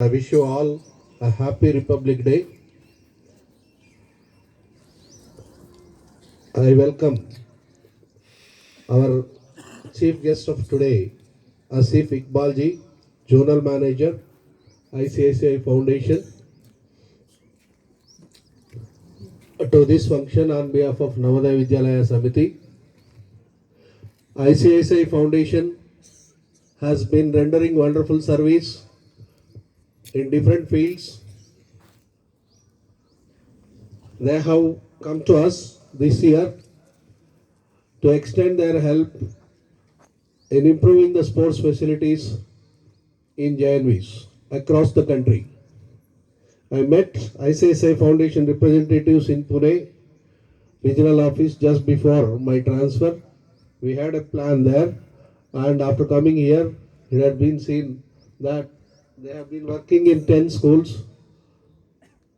I wish you all a happy Republic Day. I welcome our chief guest of today, Asif Iqbalji, Zonal Manager, ICICI Foundation, to this function on behalf of Navodaya Vidyalaya Samiti. ICICI Foundation has been rendering wonderful service in different fields. They have come to us this year to extend their help in improving the sports facilities in JNVs across the country. I met ICICI Foundation representatives in Pune regional office just before my transfer. We had a plan there, and after coming here, it had been seen that they have been working in 10 schools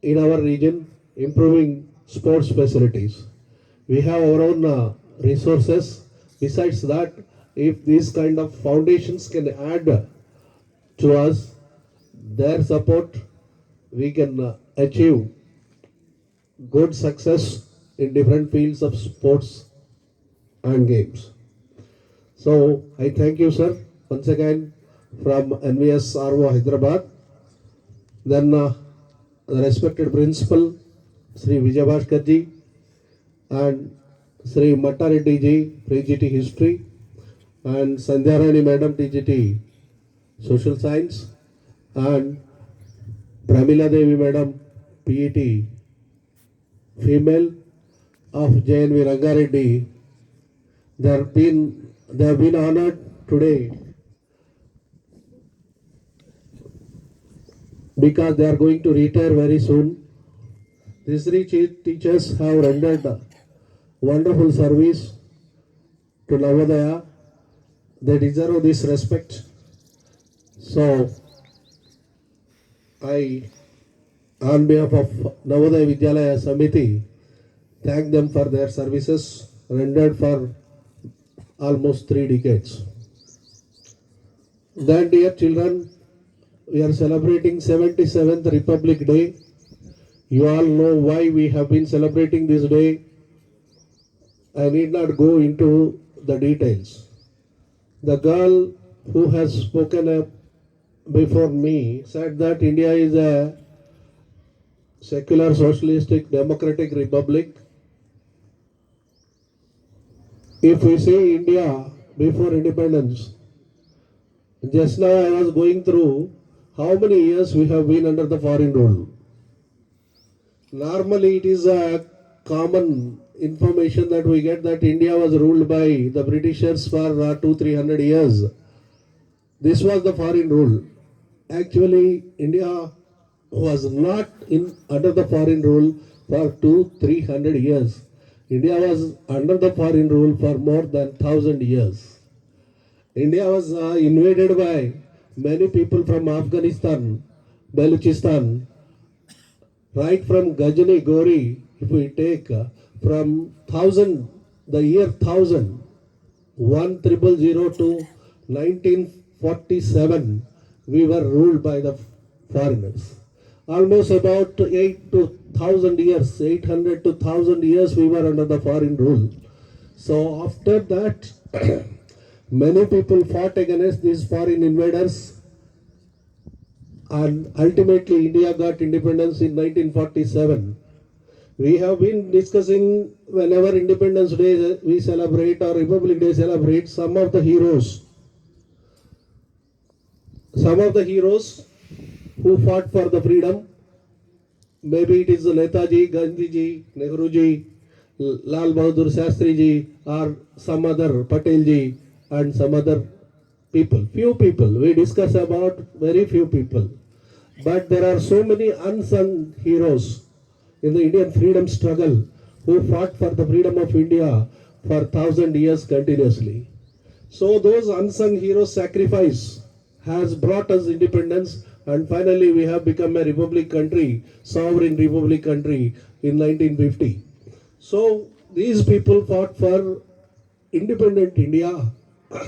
in our region, improving sports facilities. We have our own resources. Besides that, if these kind of foundations can add to us their support, we can achieve good success in different fields of sports and games. So I thank you, sir, once again from NVS RO Hyderabad. Then the respected principal, Sri Vijayabhaskar ji, and Sri Mattareddy ji, PGT History, and Sandhyarani Madam, TGT Social Science, and Pramila Devi Madam, PET Female of JNV Rangareddy. They have been honored today because they are going to retire very soon. These three teachers have rendered wonderful service to Navodaya. They deserve this respect. So I, on behalf of Navodaya Vidyalaya Samiti, thank them for their services rendered for almost 3 decades. Then, dear children, we are celebrating 77th Republic Day. You all know why we have been celebrating this day. I need not go into the details. The girl who has spoken up before me said that India is a secular, socialistic, democratic republic. If we say India before independence, just now I was going through how many years we have been under the foreign rule. Normally it is a common information that we get that India was ruled by the Britishers for 200-300 years. This was the foreign rule. Actually, India was not under the foreign rule for 200-300 years. India was under the foreign rule for more than 1,000 years. India was invaded by many people from Afghanistan, Balochistan, right from Ghazni, Gori. If we take from 1000, the year 1000, 1000 to 1947, we were ruled by the foreigners. Almost about 800 to 1000 years we were under the foreign rule. So after that, many people fought against these foreign invaders, and ultimately India got independence in 1947. We have been discussing whenever Independence Day we celebrate or Republic Day celebrate some of the heroes who fought for the freedom. Maybe it is Netaji, Gandhiji, Nehruji, Lal Bahadur Shastriji, or some other Patelji, and some other people. Few people. We discuss about very few people. But there are so many unsung heroes in the Indian freedom struggle who fought for the freedom of India for 1,000 years continuously. So those unsung heroes' sacrifice has brought us independence, and finally we have become a republic country, sovereign republic country in 1950. So these people fought for independent India.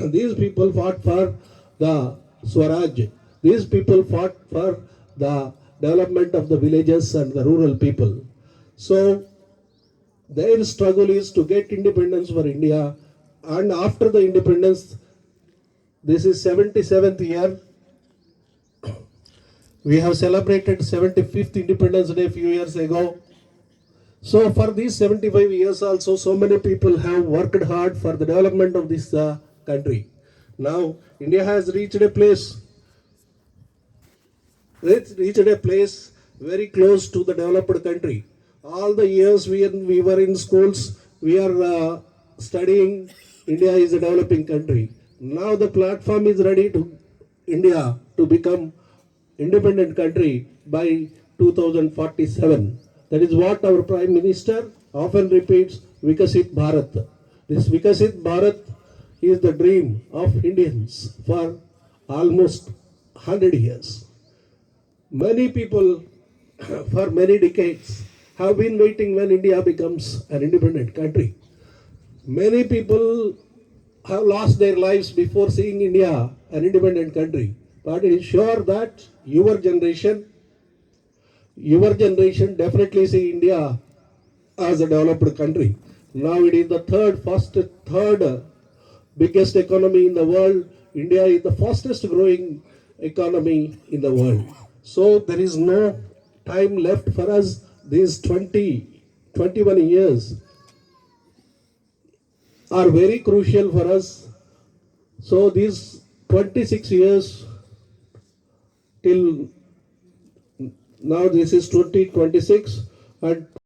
These people fought for the Swaraj. These people fought for the development of the villages and the rural people. So their struggle is to get independence for India, and after the independence, this is 77th year. We have celebrated 75th Independence Day a few years ago. So for these 75 years also, so many people have worked hard for the development of this country. Now India has reached a place very close to the developed country. All the years we were in schools, we are studying India is a developing country. Now the platform is ready to India to become independent country by 2047. That is what our Prime Minister often repeats, Vikasit Bharat. This Vikasit Bharat is the dream of Indians for almost 100 years. Many people for many decades have been waiting when India becomes an independent country. Many people have lost their lives before seeing India an independent country. But it is sure that your generation definitely see India as a developed country. Now it is the third biggest economy in the world. India is the fastest growing economy in the world. So there is no time left for us. These 21 years are very crucial for us. So these 26 years till now, this is 2026, and